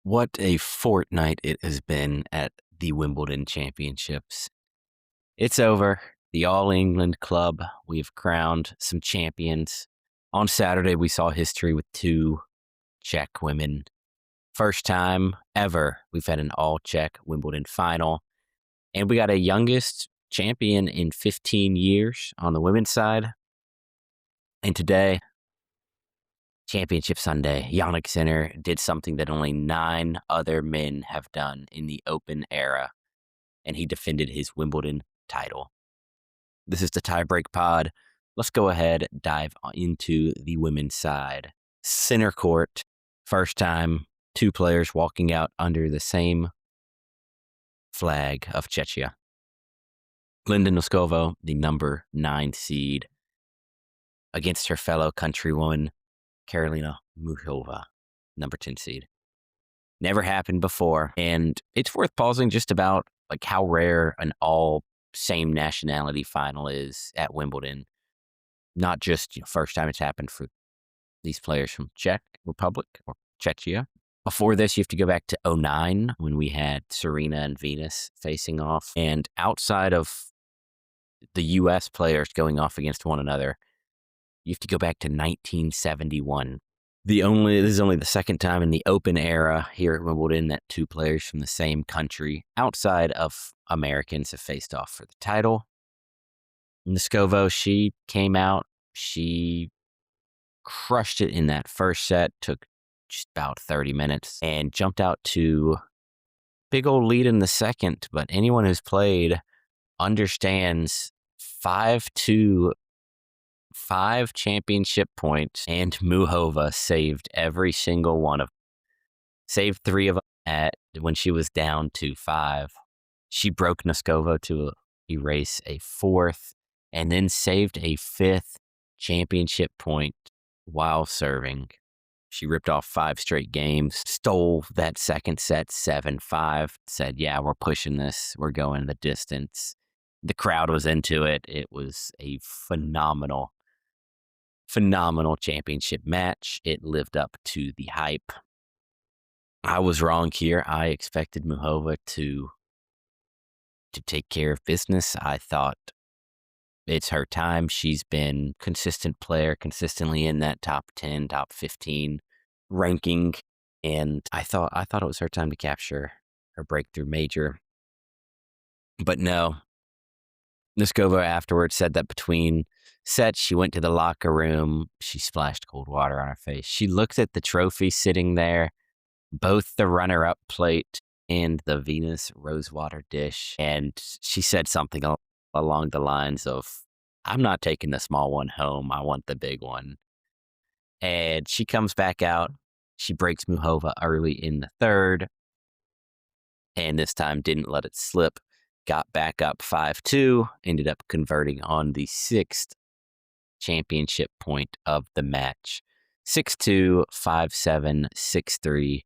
What a fortnight it has been at the Wimbledon Championships. It's over. The All England club, we've crowned some champions. On Saturday, we saw history with two Czech women. First time ever we've had an all-Czech Wimbledon final. And we got a youngest champion in 15 years on the women's side. And today, Championship Sunday, Jannik Sinner did something that only 9 other men have done in the Open era, and he defended his Wimbledon title. This is the Tiebreak Pod. Let's go ahead, dive into the women's side. Center court, first time, 2 players walking out under the same flag of Czechia. Linda Noskova, the number 9 seed, against her fellow countrywoman, Karolina Muchova, number 10 seed. Never happened before, and it's worth pausing just about like how rare an all same nationality final is at Wimbledon. Not just first time it's happened for these players from Czech Republic or Czechia. Before this, you have to go back to 2009 when we had Serena and Venus facing off, and outside of the U.S. players going off against one another, you have to go back to 1971. This is only the second time in the Open era here at Wimbledon that 2 players from the same country outside of Americans have faced off for the title. Noskova, she came out, she crushed it in that first set, took just about 30 minutes, and jumped out to big old lead in the second. But anyone who's played understands 5-2, 5 championship points, and Muchova saved every single one of, saved 3 of them when she was down to 5. She broke Noskova to erase a 4th, and then saved a 5th championship point while serving. She ripped off 5 straight games, stole that second set 7-5, said, yeah, we're pushing this, we're going the distance. The crowd was into it. It was a phenomenal championship match. It lived up to the hype. I was wrong here. I expected Muchova to take care of business. I thought it's her time. She's been consistent player, consistently in that top 10, top 15 ranking, and I thought it was her time to capture her breakthrough major. But no. Noskova afterwards said that between sets, she went to the locker room, she splashed cold water on her face. She looked at the trophy sitting there, both the runner-up plate and the Venus rosewater dish, and she said something along the lines of, I'm not taking the small one home, I want the big one. And she comes back out, she breaks Muchova early in the third, and this time didn't let it slip. Got back up 5-2, ended up converting on the 6th championship point of the match. 6-2, 5-7, 6-3,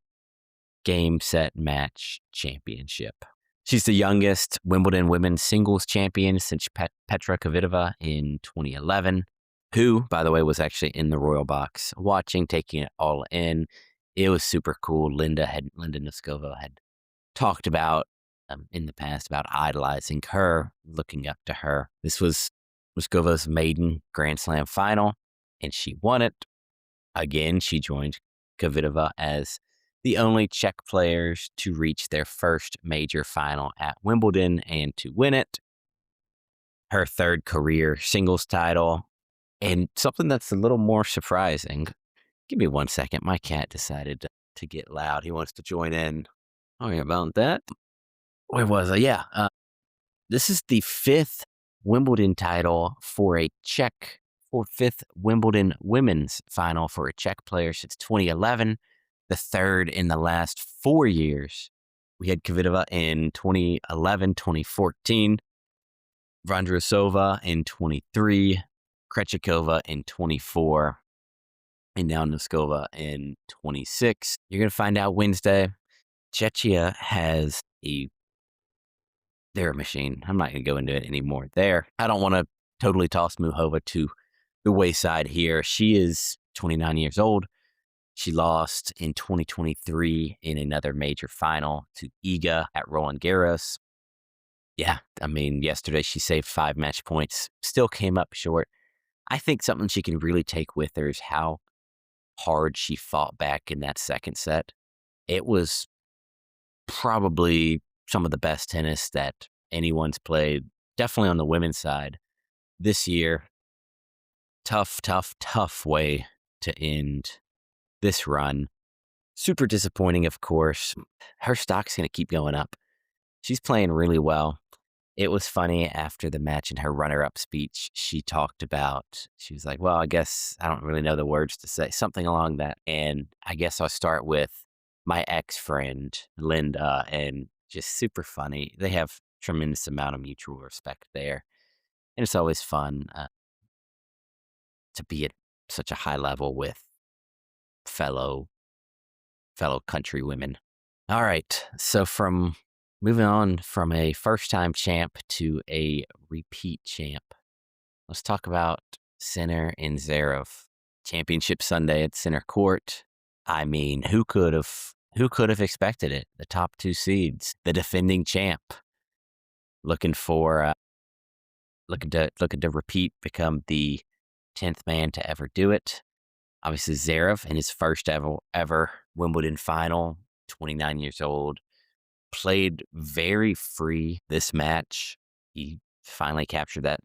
game, set, match, championship. She's the youngest Wimbledon women's singles champion since Petra Kvitova in 2011, who, by the way, was actually in the Royal Box watching, taking it all in. It was super cool. Linda Noskova had talked about in the past about idolizing her, looking up to her. This was Noskova's maiden Grand Slam final, and she won it. Again, she joined Kvitova as the only Czech players to reach their first major final at Wimbledon and to win it. Her 3rd career singles title, and something that's a little more surprising. Give me 1 second. My cat decided to get loud. He wants to join in. Sorry about that. Where was I? Yeah. This is the 5th Wimbledon title for a Czech, or 5th Wimbledon women's final for a Czech player since 2011. The 3rd in the last 4 years. We had Kvitova in 2011, 2014, Vondrousova in 23, Krejcikova in 24, and now Noskova in 26. You're going to find out Wednesday. Czechia has they're a machine. I'm not going to go into it anymore there. I don't want to totally toss Muchova to the wayside here. She is 29 years old. She lost in 2023 in another major final to Iga at Roland Garros. Yeah, I mean, yesterday she saved 5 match points, still came up short. I think something she can really take with her is how hard she fought back in that second set. It was probably some of the best tennis that anyone's played, definitely on the women's side this year. Tough, tough, tough way to end this run. Super disappointing, of course. Her stock's going to keep going up. She's playing really well. It was funny after the match in her runner-up speech, she talked about, she was like, well, I guess I don't really know the words to say, something along that. And I guess I'll start with my ex-friend, Linda, and just super funny. They have tremendous amount of mutual respect there. And it's always fun to be at such a high level with fellow countrywomen. All right, so from moving on from a first-time champ to a repeat champ, let's talk about Sinner and Zverev. Championship Sunday at Center Court. I mean, who could have expected it? The top 2 seeds, the defending champ, looking to repeat, become the 10th man to ever do it. Obviously, Zverev in his first ever Wimbledon final, 29 years old, played very free this match. He finally captured that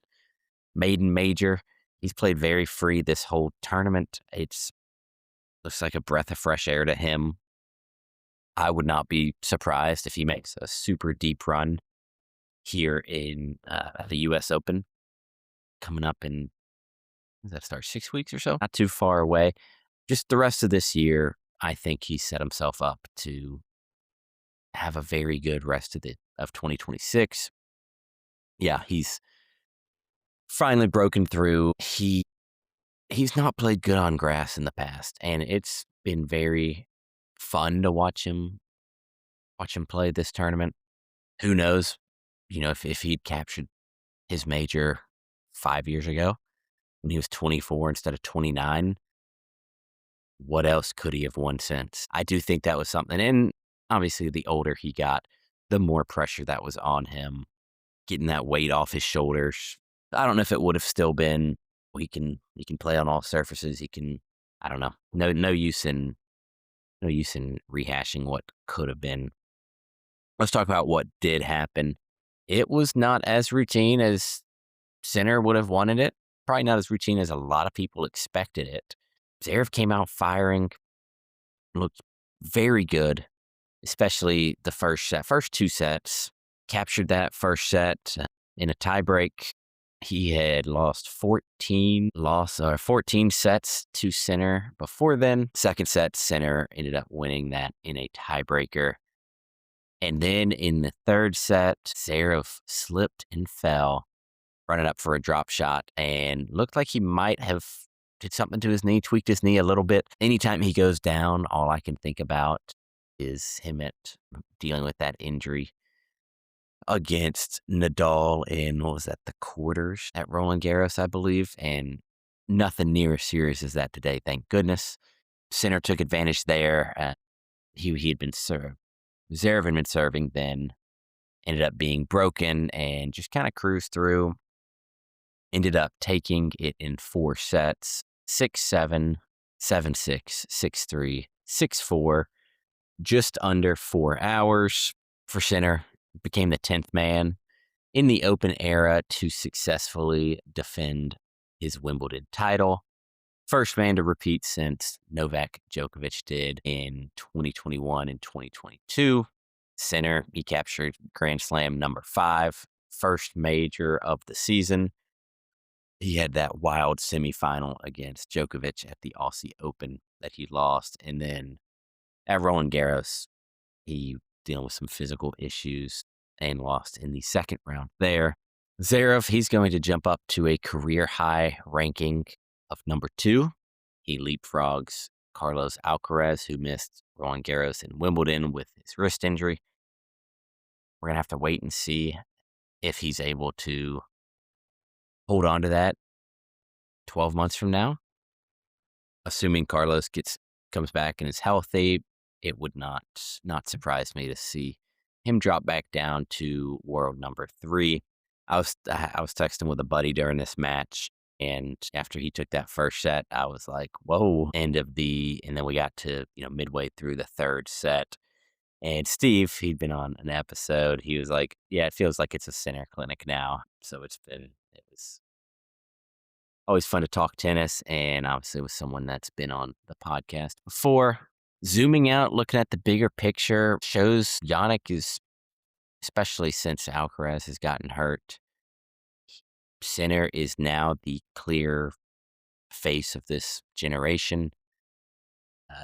maiden major. He's played very free this whole tournament. It's looks like a breath of fresh air to him. I would not be surprised if he makes a super deep run here in the U.S. Open coming up in, does that start 6 weeks or so? Not too far away. Just the rest of this year, I think he set himself up to have a very good rest of 2026. Yeah, he's finally broken through. He's not played good on grass in the past, and it's been very fun to watch him play this tournament. Who knows, if he'd captured his major 5 years ago when he was 24 instead of 29, what else could he have won since? I do think that was something. And obviously, the older he got, the more pressure that was on him, getting that weight off his shoulders. I don't know if it would have still been, he can play on all surfaces. He can, I don't know. No use in rehashing what could have been. Let's talk about what did happen. It was not as routine as Sinner would have wanted it. Probably not as routine as a lot of people expected it. Zverev came out firing, looked very good, especially the first 2 sets. Captured that first set in a tiebreak. He had lost 14 sets to Sinner before then. Second set, Sinner ended up winning that in a tiebreaker. And then in the third set, Zverev slipped and fell, running up for a drop shot, and looked like he might have did something to his knee, tweaked his knee a little bit. Anytime he goes down, all I can think about is him dealing with that injury against Nadal in, what was that, the quarters at Roland Garros, I believe, and nothing near as serious as that today, thank goodness. Sinner took advantage there. He had been served. Zverev had been serving, then ended up being broken and just kind of cruised through. Ended up taking it in 4 sets, 6-7, 7-6, 6-3, 6-4, just under 4 hours for Sinner. Became the 10th man in the Open era to successfully defend his Wimbledon title. First man to repeat since Novak Djokovic did in 2021 and 2022. Sinner, he captured Grand Slam number 5, first major of the season. He had that wild semifinal against Djokovic at the Aussie Open that he lost. And then at Roland Garros, he dealing with some physical issues and lost in the second round there. Zverev, he's going to jump up to a career-high ranking of number 2. He leapfrogs Carlos Alcaraz, who missed Roland Garros and Wimbledon with his wrist injury. We're going to have to wait and see if he's able to hold on to that 12 months from now, assuming Carlos gets comes back and is healthy, it would not surprise me to see him drop back down to world number 3. I was texting with a buddy during this match, and after he took that first set, I was like, "Whoa!" And then we got to midway through the third set, and Steve, he'd been on an episode. He was like, "Yeah, it feels like it's a center clinic now." So it was always fun to talk tennis, and obviously with someone that's been on the podcast before. Zooming out, looking at the bigger picture, shows Yannick is, especially since Alcaraz has gotten hurt, Sinner is now the clear face of this generation.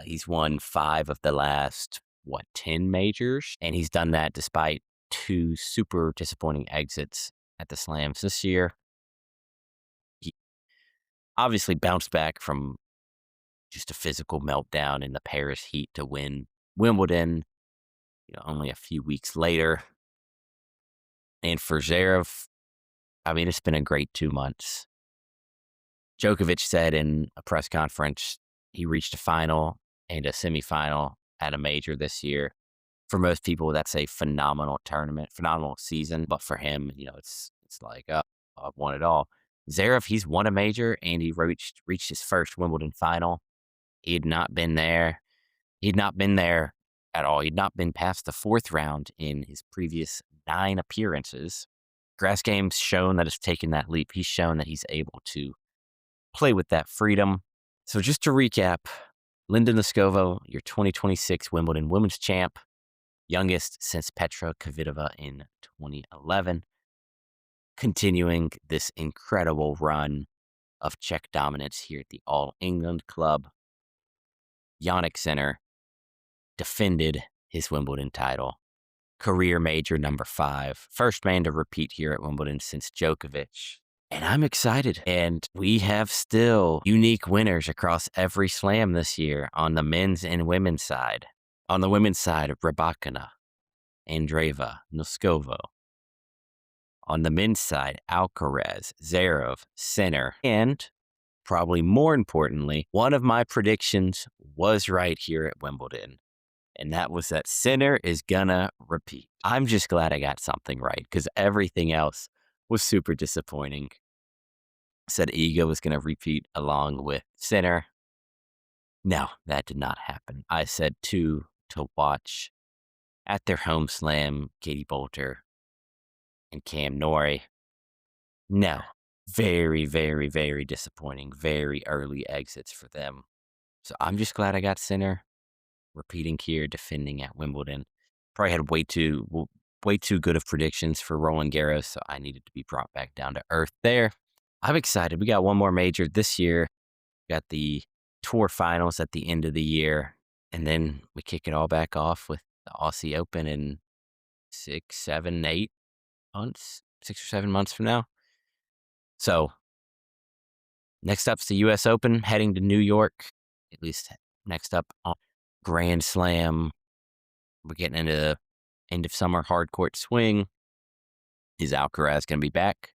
He's won 5 of the last, 10 majors? And he's done that despite 2 super disappointing exits at the Slams this year. He obviously bounced back from just a physical meltdown in the Paris heat to win Wimbledon, only a few weeks later. And for Zverev, I mean, it's been a great 2 months. Djokovic said in a press conference he reached a final and a semifinal at a major this year. For most people, that's a phenomenal tournament, phenomenal season. But for him, it's like, oh, I've won it all. Zverev, he's won a major and he reached his first Wimbledon final. He had not been there. He'd not been there at all. He'd not been past the 4th round in his previous 9 appearances. Grass game's shown that it's taken that leap. He's shown that he's able to play with that freedom. So just to recap, Linda Noskova, your 2026 Wimbledon Women's Champ, youngest since Petra Kvitova in 2011, continuing this incredible run of Czech dominance here at the All England Club. Yannick Sinner defended his Wimbledon title. Career major number 5. First man to repeat here at Wimbledon since Djokovic. And I'm excited. And we have still unique winners across every slam this year on the men's and women's side. On the women's side, Rybakina, Andreeva, Noskova. On the men's side, Alcaraz, Zverev, Sinner, and probably more importantly, one of my predictions was right here at Wimbledon. And that was that Sinner is gonna repeat. I'm just glad I got something right because everything else was super disappointing. Said Iga was gonna repeat along with Sinner. No, that did not happen. I said 2 to watch at their home slam, Katie Bolter and Cam Norrie. No, very, very, very disappointing. Very early exits for them. So I'm just glad I got Sinner repeating here, defending at Wimbledon. Probably had way too good of predictions for Roland Garros, so I needed to be brought back down to earth there. I'm excited. We got one more major this year. We got the tour finals at the end of the year, and then we kick it all back off with the Aussie Open in 6, 7, 8 months, 6 or 7 months from now. So next up's the U.S. Open, heading to New York, at least next up on Grand Slam. We're getting into the end of summer hardcourt swing. Is Alcaraz going to be back?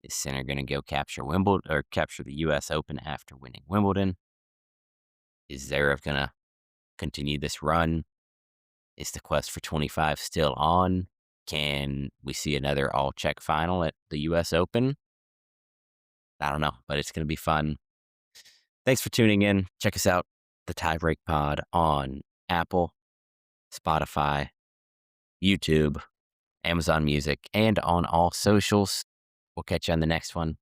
Is Sinner going to go capture Wimbledon or capture the U.S. Open after winning Wimbledon? Is Zverev going to continue this run? Is the quest for 25 still on? Can we see another all-Czech final at the U.S. Open? I don't know, but it's going to be fun. Thanks for tuning in. Check us out, the Tiebreak Pod, on Apple, Spotify, YouTube, Amazon Music, and on all socials. We'll catch you on the next one.